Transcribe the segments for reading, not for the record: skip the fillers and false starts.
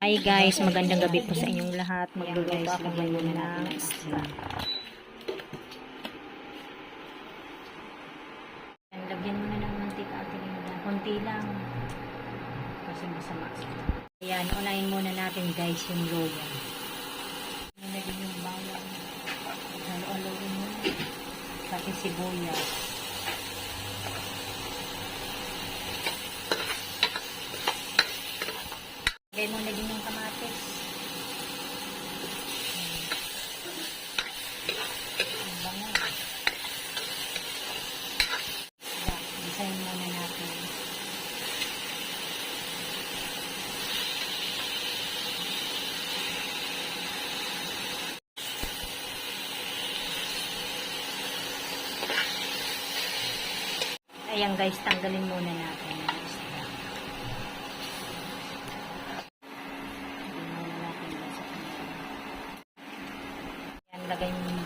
Hi guys, magandang gabi po sa inyong lahat. Magluluto ako ngayon ng isda. Lagyan mo na ng mantika at tinida. Kunti lang. Kasi masama. Ayan, unahin muna natin guys yung loya. Nilagyan yung bawang. Halo-haloin mo. Pati sibuyas. Lagay mo na din yung kamatis. Ang bango. Gisahin muna natin. Ayan guys, tanggalin muna natin.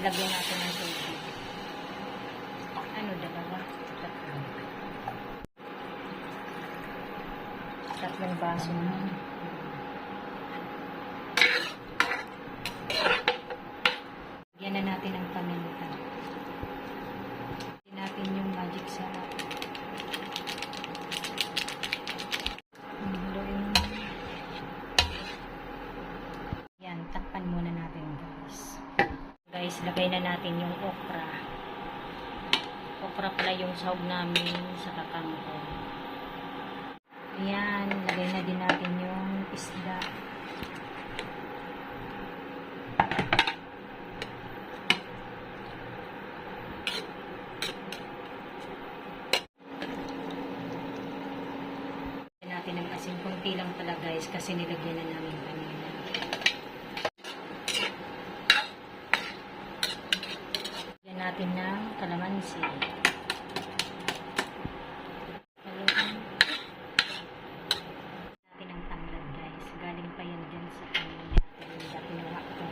Lagyan natin ng tubig. Ano, dalawa? Tatlong baso na. Lagyan na natin ang paminta. Lagyan natin yung magic sarap. Yan, takpan muna natin guys. Guys, lagay na natin yung okra. Okra pala yung sahog namin sa kakangkong. Ayan, lagay na din natin yung isda. Lagyan natin ng asin. Kunti lang pala guys kasi nilagyan na namin kanina. Natin ng kalamansi. Haluin natin ang tanglad guys. Galing pa yan dyan sa kanina. Pinuha ko.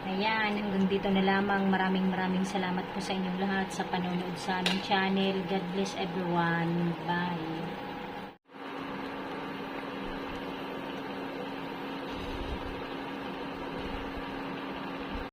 Ayan, hanggang dito na lamang. Maraming salamat po sa inyong lahat sa panonood sa aming channel. God bless everyone. Bye.